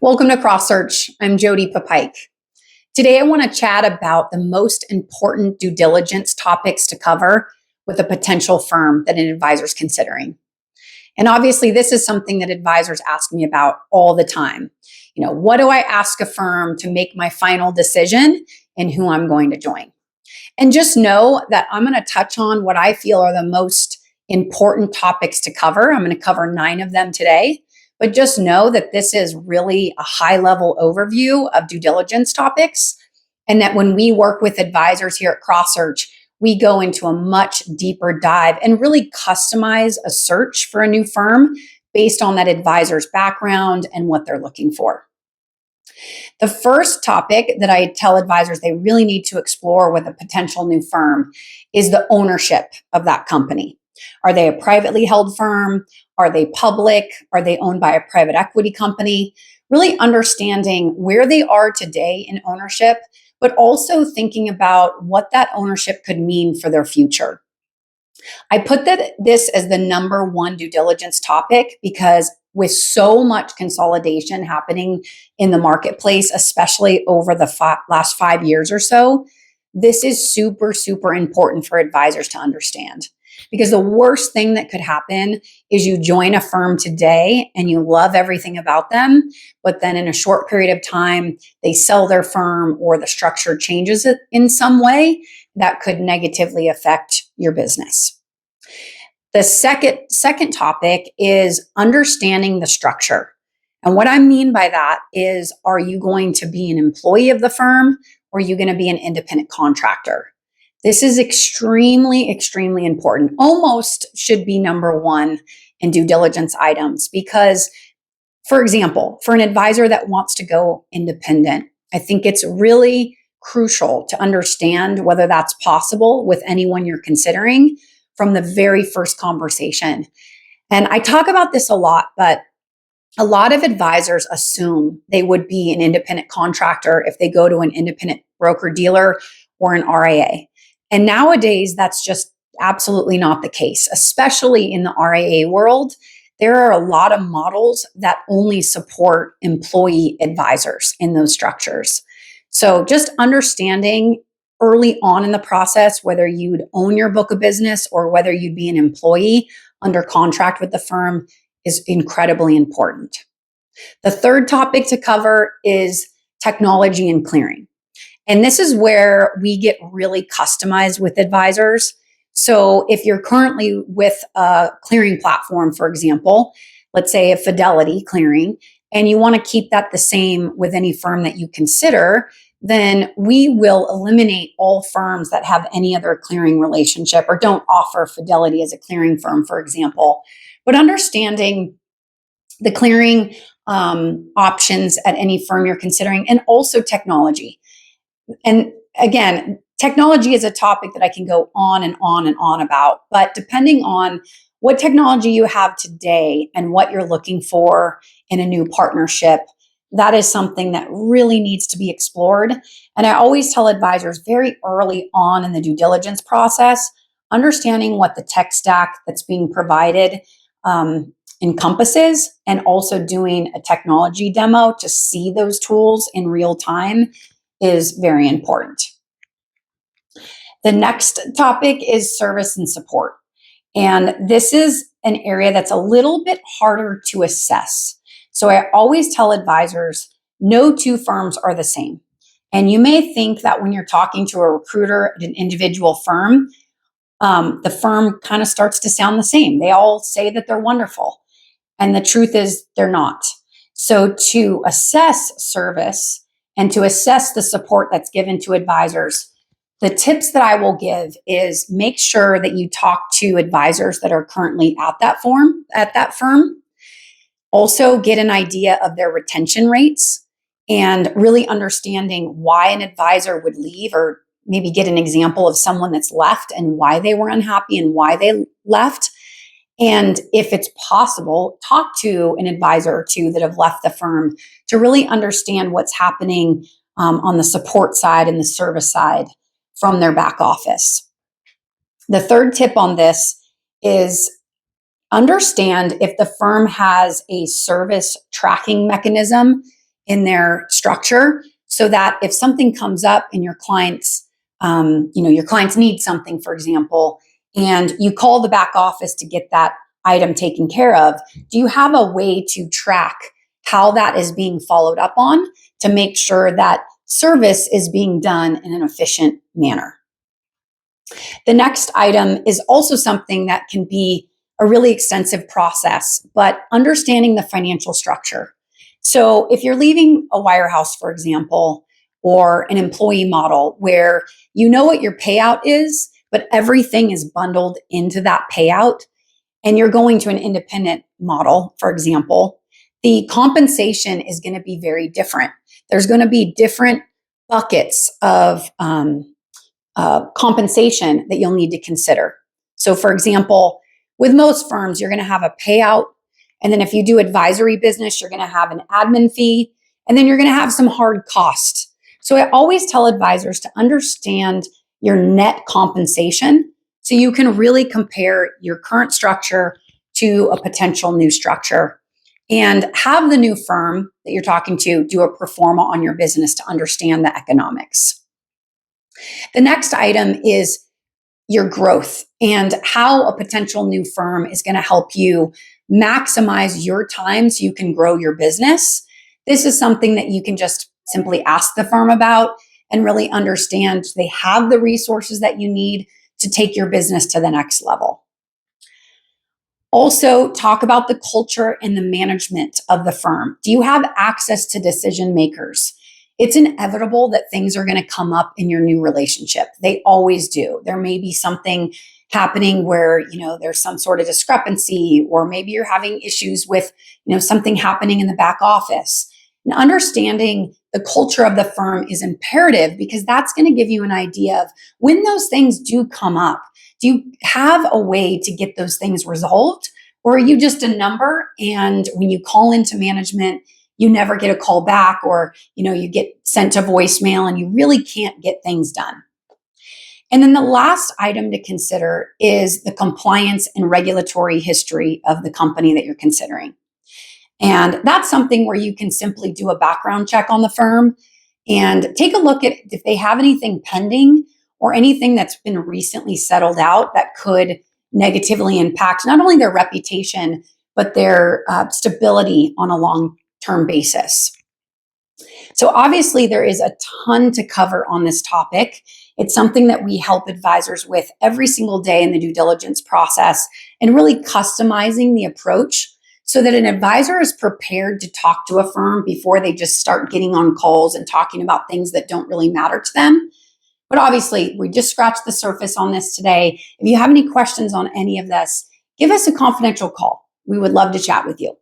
Welcome to Cross Search. I'm Jody Papike. Today I want to chat about the most important due diligence topics to cover with a potential firm that an advisor is considering. And obviously this is something that advisors ask me about all the time. What do I ask a firm to make my final decision in who I'm going to join? And just know that I'm going to touch on what I feel are the most important topics to cover. I'm going to cover 9 of them today. But just know that this is really a high-level overview of due diligence topics, and that when we work with advisors here at Cross Search, we go into a much deeper dive and really customize a search for a new firm based on that advisor's background and what they're looking for. The first topic that I tell advisors they really need to explore with a potential new firm is the ownership of that company. Are they a privately held firm? Are they public? Are they owned by a private equity company? Really understanding where they are today in ownership, but also thinking about what that ownership could mean for their future. I put this as the number one due diligence topic because with so much consolidation happening in the marketplace, especially over the last 5 years or so, this is super, super important for advisors to understand. Because the worst thing that could happen is you join a firm today and you love everything about them, but then in a short period of time, they sell their firm or the structure changes it in some way that could negatively affect your business. The second topic is understanding the structure. And what I mean by that is, are you going to be an employee of the firm or are you going to be an independent contractor? This is extremely, extremely important. Almost should be number one in due diligence items because, for example, for an advisor that wants to go independent, I think it's really crucial to understand whether that's possible with anyone you're considering from the very first conversation. And I talk about this a lot, but a lot of advisors assume they would be an independent contractor if they go to an independent broker-dealer or an RIA. And nowadays, that's just absolutely not the case, especially in the RIA world. There are a lot of models that only support employee advisors in those structures. So just understanding early on in the process whether you'd own your book of business or whether you'd be an employee under contract with the firm is incredibly important. The third topic to cover is technology and clearing. And this is where we get really customized with advisors. So if you're currently with a clearing platform, for example, let's say a Fidelity clearing, and you want to keep that the same with any firm that you consider, then we will eliminate all firms that have any other clearing relationship or don't offer Fidelity as a clearing firm, for example. But understanding the clearing options at any firm you're considering, and also technology. And again, technology is a topic that I can go on and on and on about, but depending on what technology you have today and what you're looking for in a new partnership, that is something that really needs to be explored. And I always tell advisors very early on in the due diligence process, understanding what the tech stack that's being provided encompasses, and also doing a technology demo to see those tools in real time is very important. The next topic is service and support. And this is an area that's a little bit harder to assess. So I always tell advisors, no two firms are the same. And you may think that when you're talking to a recruiter at an individual firm, the firm kind of starts to sound the same. They all say that they're wonderful. And the truth is they're not. So to assess service and to assess the support that's given to advisors, the tips that I will give is make sure that you talk to advisors that are currently at that firm. Also get an idea of their retention rates and really understanding why an advisor would leave, or maybe get an example of someone that's left and why they were unhappy and why they left. And if it's possible, talk to an advisor or two that have left the firm to really understand what's happening on the support side and the service side from their back office. The third tip on this is understand if the firm has a service tracking mechanism in their structure so that if something comes up and your clients need something, for example, and you call the back office to get that item taken care of, do you have a way to track how that is being followed up on to make sure that service is being done in an efficient manner? The next item is also something that can be a really extensive process, but understanding the financial structure. So if you're leaving a wirehouse, for example, or an employee model where you know what your payout is, but everything is bundled into that payout, and you're going to an independent model, for example, the compensation is going to be very different. There's going to be different buckets of compensation that you'll need to consider. So, for example, with most firms, you're going to have a payout. And then if you do advisory business, you're going to have an admin fee. And then you're going to have some hard costs. So I always tell advisors to understand your net compensation so you can really compare your current structure to a potential new structure and have the new firm that you're talking to do a pro forma on your business to understand the economics. The next item is your growth and how a potential new firm is going to help you maximize your time so you can grow your business. This is something that you can just simply ask the firm about and really understand they have the resources that you need to take your business to the next level. Also, talk about the culture and the management of the firm. Do you have access to decision makers? It's inevitable that things are going to come up in your new relationship. They always do. There may be something happening where, there's some sort of discrepancy, or maybe you're having issues with, something happening in the back office. And understanding the culture of the firm is imperative because that's going to give you an idea of when those things do come up. Do you have a way to get those things resolved? Or are you just a number? And when you call into management, you never get a call back, or, you get sent to voicemail and you really can't get things done. And then the last item to consider is the compliance and regulatory history of the company that you're considering. And that's something where you can simply do a background check on the firm and take a look at if they have anything pending or anything that's been recently settled out that could negatively impact not only their reputation, but their stability on a long-term basis. So obviously there is a ton to cover on this topic. It's something that we help advisors with every single day in the due diligence process and really customizing the approach so that an advisor is prepared to talk to a firm before they just start getting on calls and talking about things that don't really matter to them. But obviously, we just scratched the surface on this today. If you have any questions on any of this, give us a confidential call. We would love to chat with you.